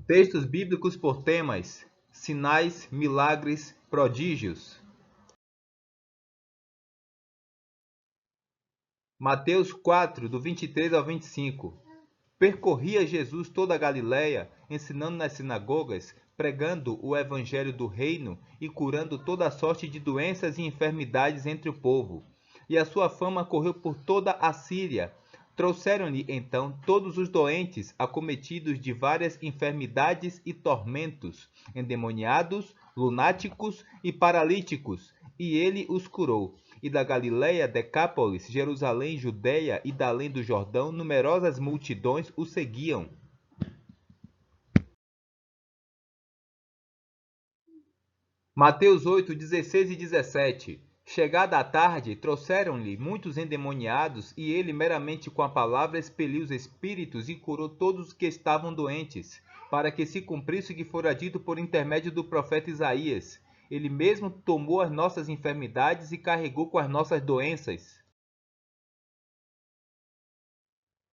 Textos bíblicos por temas: sinais, milagres, prodígios. Mateus 4, do 23 ao 25. Percorria Jesus toda a Galiléia, ensinando nas sinagogas, pregando o evangelho do reino e curando toda sorte de doenças e enfermidades entre o povo. E a sua fama correu por toda a Síria. Trouxeram-lhe então todos os doentes, acometidos de várias enfermidades e tormentos, endemoniados, lunáticos e paralíticos, e ele os curou. E da Galiléia, Decápolis, Jerusalém, Judéia e da além do Jordão, numerosas multidões o seguiam. Mateus 8, 16 e 17. Chegada a tarde, trouxeram-lhe muitos endemoniados, e ele, meramente com a palavra, expeliu os espíritos e curou todos os que estavam doentes, para que se cumprisse o que fora dito por intermédio do profeta Isaías. Ele mesmo tomou as nossas enfermidades e carregou com as nossas doenças.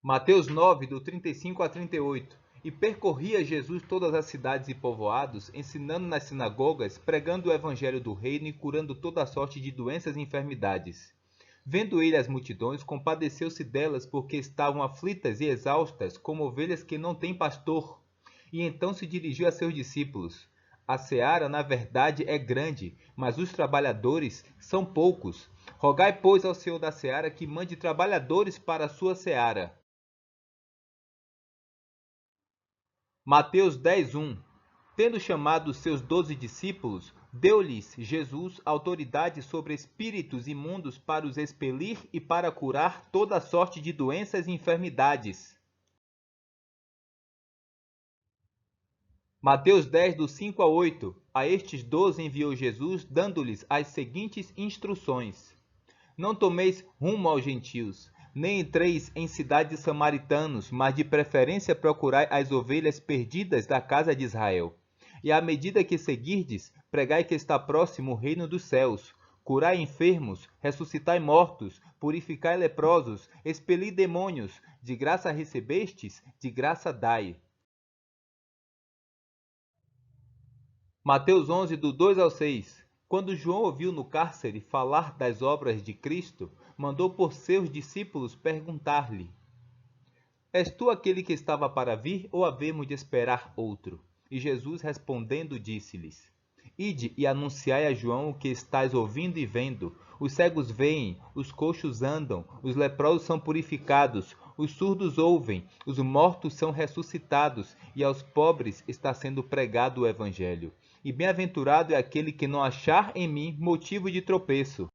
Mateus 9, do 35 a 38. E percorria Jesus todas as cidades e povoados, ensinando nas sinagogas, pregando o evangelho do reino e curando toda sorte de doenças e enfermidades. Vendo ele as multidões, compadeceu-se delas, porque estavam aflitas e exaustas, como ovelhas que não têm pastor. E então se dirigiu a seus discípulos: A seara, na verdade, é grande, mas os trabalhadores são poucos. Rogai, pois, ao Senhor da seara que mande trabalhadores para a sua seara. Mateus 10:1. Tendo chamado os seus 12 discípulos, deu-lhes Jesus autoridade sobre espíritos imundos para os expelir e para curar toda sorte de doenças e enfermidades. Mateus 10, do 5 a 8. A estes 12 enviou Jesus, dando-lhes as seguintes instruções: Não tomeis rumo aos gentios, nem entreis em cidades de samaritanos, mas de preferência procurai as ovelhas perdidas da casa de Israel. E à medida que seguirdes, pregai que está próximo o reino dos céus. Curai enfermos, ressuscitai mortos, purificai leprosos, expeli demônios. De graça recebestes, de graça dai. Mateus 11, do 2 ao 6. Quando João ouviu no cárcere falar das obras de Cristo, mandou por seus discípulos perguntar-lhe: És tu aquele que estava para vir, ou havemos de esperar outro? E Jesus respondendo disse-lhes: Ide e anunciai a João o que estáis ouvindo e vendo. Os cegos veem, os coxos andam, os leprosos são purificados, os surdos ouvem, os mortos são ressuscitados, e aos pobres está sendo pregado o evangelho. E bem-aventurado é aquele que não achar em mim motivo de tropeço.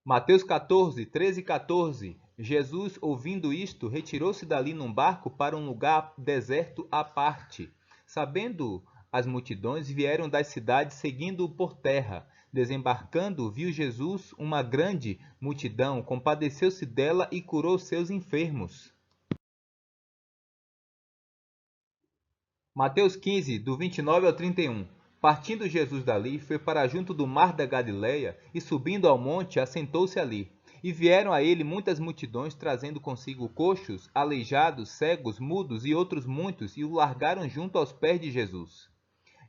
Mateus 14, 13 e 14. Jesus, ouvindo isto, retirou-se dali num barco para um lugar deserto à parte. Sabendo as multidões, vieram das cidades seguindo-o por terra. Desembarcando, viu Jesus uma grande multidão, compadeceu-se dela e curou seus enfermos. Mateus 15, do 29 ao 31. Partindo Jesus dali, foi para junto do mar da Galileia, e subindo ao monte, assentou-se ali. E vieram a ele muitas multidões, trazendo consigo coxos, aleijados, cegos, mudos e outros muitos, e o largaram junto aos pés de Jesus.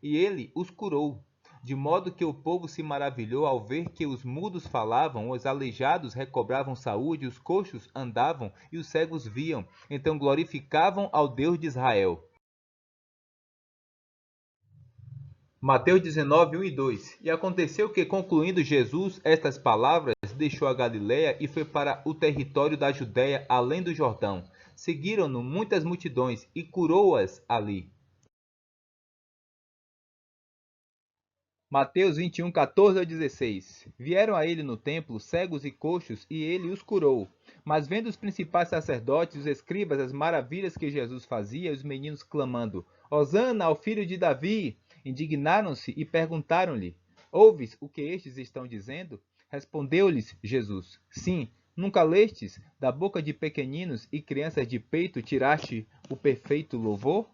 E ele os curou, de modo que o povo se maravilhou ao ver que os mudos falavam, os aleijados recobravam saúde, os coxos andavam e os cegos viam. Então glorificavam ao Deus de Israel. Mateus 19, 1 e 2. E aconteceu que, concluindo Jesus estas palavras, deixou a Galiléia e foi para o território da Judéia, além do Jordão. Seguiram-no muitas multidões e curou-as ali. Mateus 21, 14 ao 16. Vieram a ele no templo cegos e coxos, e ele os curou. Mas vendo os principais sacerdotes e os escribas as maravilhas que Jesus fazia, os meninos clamando: Hosana ao filho de Davi! Indignaram-se e perguntaram-lhe: Ouves o que estes estão dizendo? Respondeu-lhes Jesus: Sim, nunca lestes, da boca de pequeninos e crianças de peito tiraste o perfeito louvor?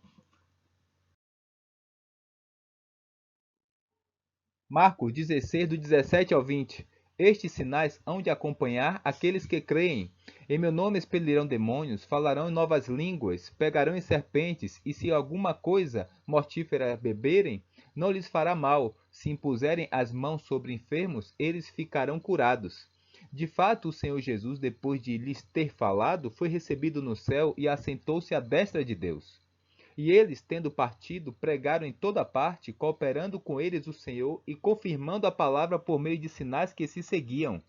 Marcos 16, do 17 ao 20. Estes sinais hão de acompanhar aqueles que creem. Em meu nome expelirão demônios, falarão em novas línguas, pegarão em serpentes, e se alguma coisa mortífera beberem, não lhes fará mal. Se impuserem as mãos sobre enfermos, eles ficarão curados. De fato, o Senhor Jesus, depois de lhes ter falado, foi recebido no céu e assentou-se à destra de Deus. E eles, tendo partido, pregaram em toda parte, cooperando com eles o Senhor e confirmando a palavra por meio de sinais que se seguiam.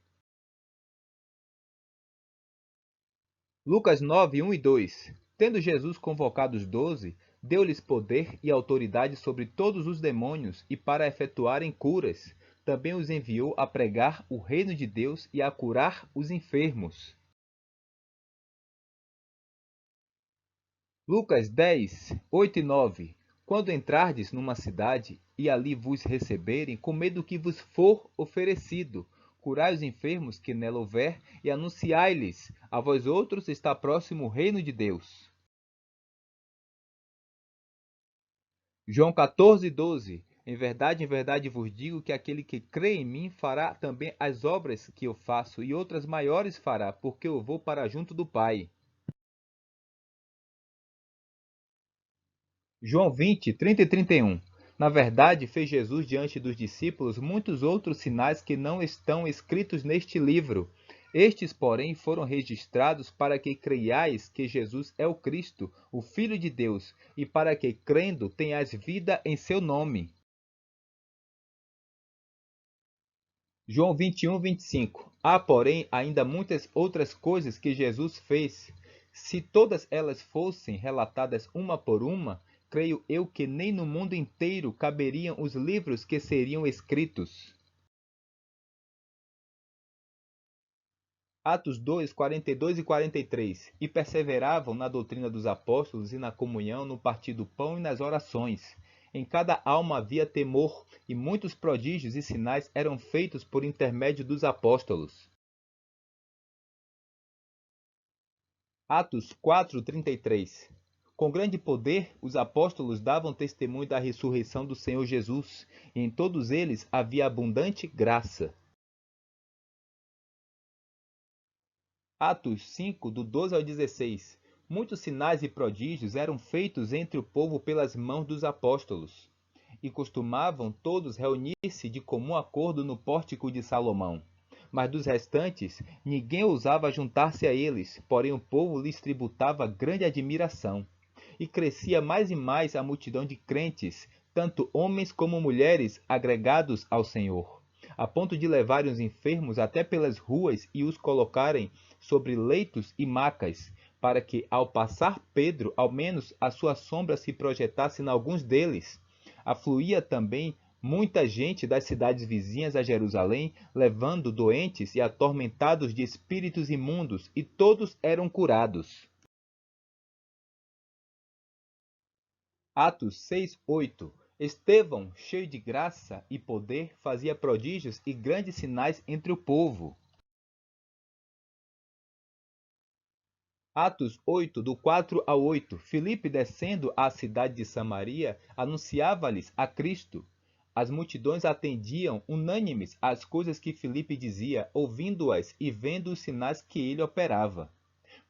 Lucas 9, 1 e 2. Tendo Jesus convocado os 12, deu-lhes poder e autoridade sobre todos os demônios e para efetuarem curas. Também os enviou a pregar o reino de Deus e a curar os enfermos. Lucas 10, 8 e 9. Quando entrardes numa cidade e ali vos receberem, comei do que vos for oferecido, curai os enfermos que nela houver e anunciai-lhes: a vós outros está próximo o reino de Deus. João 14, 12. Em verdade vos digo que aquele que crê em mim fará também as obras que eu faço, e outras maiores fará, porque eu vou para junto do Pai. João 20, 30 e 31. Na verdade, fez Jesus diante dos discípulos muitos outros sinais que não estão escritos neste livro. Estes, porém, foram registrados para que creiais que Jesus é o Cristo, o Filho de Deus, e para que, crendo, tenhais vida em seu nome. João 21, 25. Há, porém, ainda muitas outras coisas que Jesus fez. Se todas elas fossem relatadas uma por uma, creio eu que nem no mundo inteiro caberiam os livros que seriam escritos. Atos 2, 42 e 43. E perseveravam na doutrina dos apóstolos e na comunhão, no partir do pão e nas orações. Em cada alma havia temor, e muitos prodígios e sinais eram feitos por intermédio dos apóstolos. Atos 4, 33. Com grande poder, os apóstolos davam testemunho da ressurreição do Senhor Jesus, e em todos eles havia abundante graça. Atos 5, do 12 ao 16. Muitos sinais e prodígios eram feitos entre o povo pelas mãos dos apóstolos, e costumavam todos reunir-se de comum acordo no pórtico de Salomão. Mas dos restantes, ninguém ousava juntar-se a eles, porém o povo lhes tributava grande admiração. E crescia mais e mais a multidão de crentes, tanto homens como mulheres, agregados ao Senhor, a ponto de levarem os enfermos até pelas ruas e os colocarem sobre leitos e macas, para que, ao passar Pedro, ao menos a sua sombra se projetasse em alguns deles. Afluía também muita gente das cidades vizinhas a Jerusalém, levando doentes e atormentados de espíritos imundos, e todos eram curados. Atos 6, 8. Estevão, cheio de graça e poder, fazia prodígios e grandes sinais entre o povo. Atos 8, do 4 ao 8. Filipe, descendo à cidade de Samaria, anunciava-lhes a Cristo. As multidões atendiam unânimes às coisas que Filipe dizia, ouvindo-as e vendo os sinais que ele operava.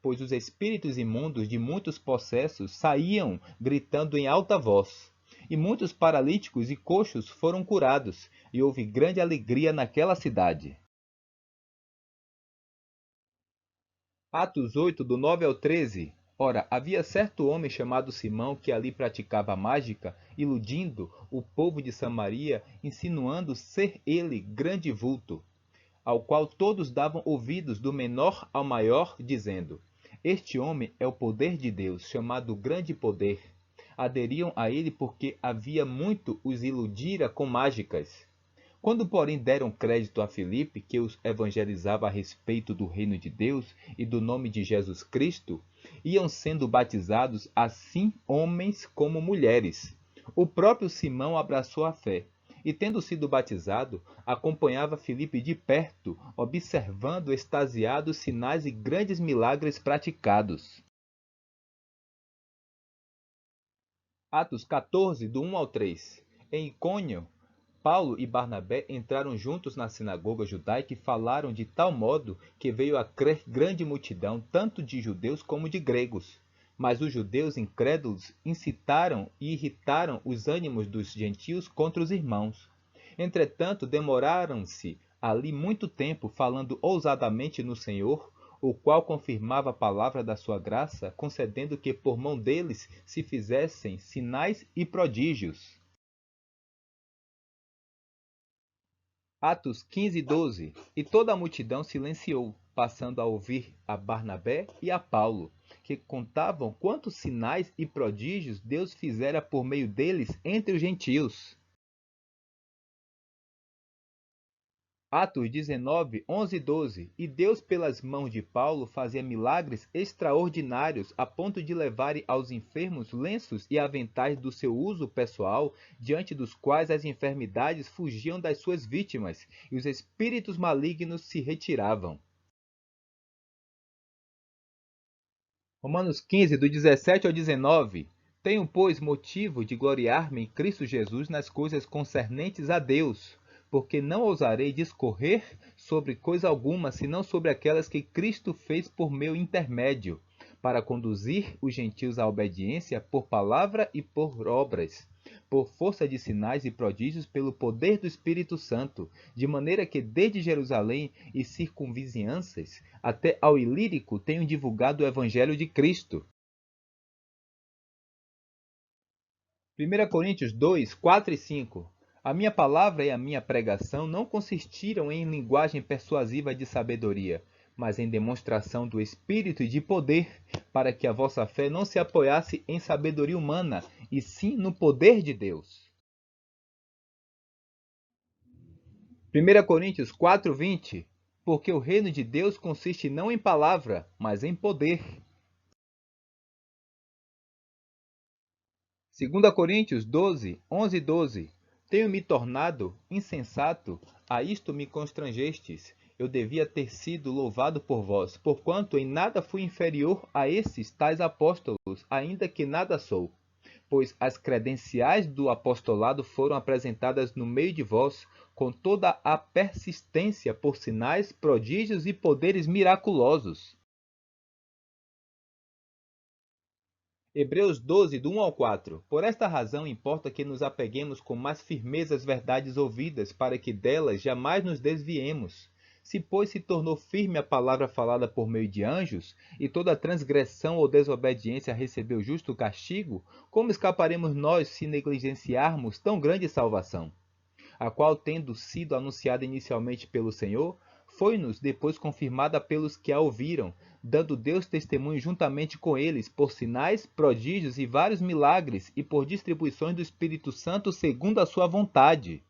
Pois os espíritos imundos de muitos possessos saíam gritando em alta voz. E muitos paralíticos e coxos foram curados, e houve grande alegria naquela cidade. Atos 8, do 9 ao 13. Ora, havia certo homem chamado Simão que ali praticava mágica, iludindo o povo de Samaria, insinuando ser ele grande vulto, ao qual todos davam ouvidos do menor ao maior, dizendo: Este homem é o poder de Deus, chamado grande poder. Aderiam a ele porque havia muito os iludira com mágicas. Quando, porém, deram crédito a Filipe, que os evangelizava a respeito do reino de Deus e do nome de Jesus Cristo, iam sendo batizados assim homens como mulheres. O próprio Simão abraçou a fé, e tendo sido batizado, acompanhava Filipe de perto, observando extasiados sinais e grandes milagres praticados. Atos 14, do 1 ao 3. Em Icônio, Paulo e Barnabé entraram juntos na sinagoga judaica e falaram de tal modo que veio a crer grande multidão, tanto de judeus como de gregos. Mas os judeus incrédulos incitaram e irritaram os ânimos dos gentios contra os irmãos. Entretanto, demoraram-se ali muito tempo, falando ousadamente no Senhor, o qual confirmava a palavra da sua graça, concedendo que por mão deles se fizessem sinais e prodígios. Atos 15:12. E toda a multidão silenciou, passando a ouvir a Barnabé e a Paulo, que contavam quantos sinais e prodígios Deus fizera por meio deles entre os gentios. Atos 19, 11 e 12. E Deus, pelas mãos de Paulo, fazia milagres extraordinários, a ponto de levarem aos enfermos lenços e aventais do seu uso pessoal, diante dos quais as enfermidades fugiam das suas vítimas, e os espíritos malignos se retiravam. Romanos 15, do 17 ao 19. Tenho, pois, motivo de gloriar-me em Cristo Jesus nas coisas concernentes a Deus, porque não ousarei discorrer sobre coisa alguma, senão sobre aquelas que Cristo fez por meu intermédio, para conduzir os gentios à obediência por palavra e por obras, por força de sinais e prodígios pelo poder do Espírito Santo, de maneira que desde Jerusalém e circunvizinhanças até ao Ilírico tenho divulgado o Evangelho de Cristo. 1 Coríntios 2, 4 e 5. A minha palavra e a minha pregação não consistiram em linguagem persuasiva de sabedoria, mas em demonstração do Espírito e de poder, para que a vossa fé não se apoiasse em sabedoria humana, e sim no poder de Deus. 1 Coríntios 4, 20. Porque o reino de Deus consiste não em palavra, mas em poder. 2 Coríntios 12, 11 e 12. Tenho-me tornado insensato, a isto me constrangestes. Eu devia ter sido louvado por vós, porquanto em nada fui inferior a esses tais apóstolos, ainda que nada sou. Pois as credenciais do apostolado foram apresentadas no meio de vós, com toda a persistência por sinais, prodígios e poderes miraculosos. Hebreus 12, do 1 ao 4. Por esta razão importa que nos apeguemos com mais firmeza às verdades ouvidas, para que delas jamais nos desviemos. Se, pois, se tornou firme a palavra falada por meio de anjos, e toda transgressão ou desobediência recebeu justo castigo, como escaparemos nós se negligenciarmos tão grande salvação? A qual, tendo sido anunciada inicialmente pelo Senhor, foi-nos depois confirmada pelos que a ouviram, dando Deus testemunho juntamente com eles, por sinais, prodígios e vários milagres, e por distribuições do Espírito Santo segundo a sua vontade.